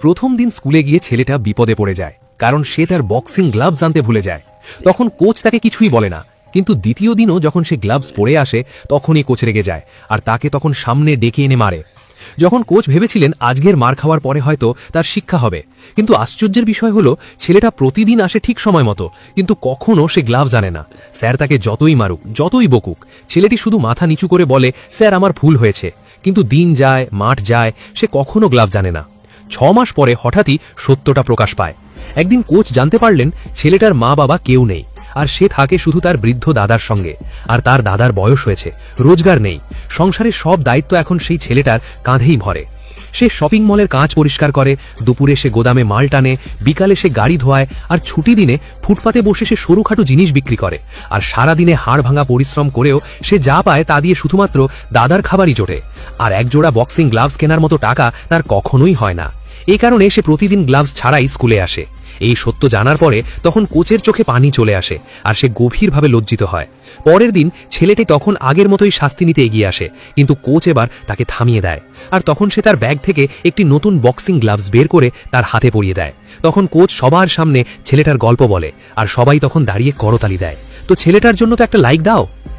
প্রথম দিন স্কুলে গিয়ে ছেলেটা বিপদে পড়ে যায়, কারণ সে তার বক্সিং গ্লাভস আনতে ভুলে যায়। তখন কোচ তাকে কিছুই বলে না, কিন্তু দ্বিতীয় দিনও যখন সে গ্লাভস পরে আসে তখনই কোচ রেগে যায় আর তাকে তখন সামনে ডেকে এনে মারে। যখন কোচ ভেবেছিলেন আজকের মার খাওয়ার পরে হয়তো তার শিক্ষা হবে, কিন্তু আশ্চর্যের বিষয় হলো ছেলেটা প্রতিদিন আসে ঠিক সময় মতো, কিন্তু কখনো সে গ্লাভস আনে না। স্যার তাকে যতই মারুক, যতই বকুক, ছেলেটি শুধু মাথা নিচু করে বলে, স্যার আমার ভুল হয়েছে। কিন্তু দিন যায়, মাঠ যায়, সে কখনো গ্লাভস আনে না। 6 মাস পরে হঠাৎই সত্যটা প্রকাশ পায়। একদিন কোচ জানতে পারলেন ছেলেটার মা বাবা কেউ নেই, আর সে থাকে শুধু তার বৃদ্ধ দাদার সঙ্গে। আর তার দাদার বয়স হয়েছে, রোজগার নেই, সংসারের সব দায়িত্ব এখন সেই ছেলেটার কাঁধেই ভরে। সে শপিং মলের কাঁচ পরিষ্কার করে, দুপুরে সে গোদামে মাল টানে, বিকালে সে গাড়ি ধোয়ায়, আর ছুটি দিনে ফুটপাতে বসে সে সরুখাটো জিনিস বিক্রি করে। আর সারাদিনে হাড় ভাঙা পরিশ্রম করেও সে যা পায় তা দিয়ে শুধুমাত্র দাদার খাবারই জোটে। আর একজোড়া বক্সিং গ্লাভস কেনার মতো টাকা তার কখনোই হয় না। এই কারণে সে প্রতিদিন গ্লাভস ছাড়াই স্কুলে আসে। এই সত্য জানার পরে তখন কোচের চোখে পানি চলে আসে আর সে গভীরভাবে লজ্জিত হয়। পরের দিন ছেলেটি তখন আগের মতোই শাস্তি নিতে এগিয়ে আসে, কিন্তু কোচ এবার তাকে থামিয়ে দেয়। আর তখন সে তার ব্যাগ থেকে একটি নতুন বক্সিং গ্লাভস বের করে তার হাতে পরিয়ে দেয়। তখন কোচ সবার সামনে ছেলেটার গল্প বলে, আর সবাই তখন দাঁড়িয়ে করতালি দেয়। তো ছেলেটার জন্য তো একটা লাইক দাও।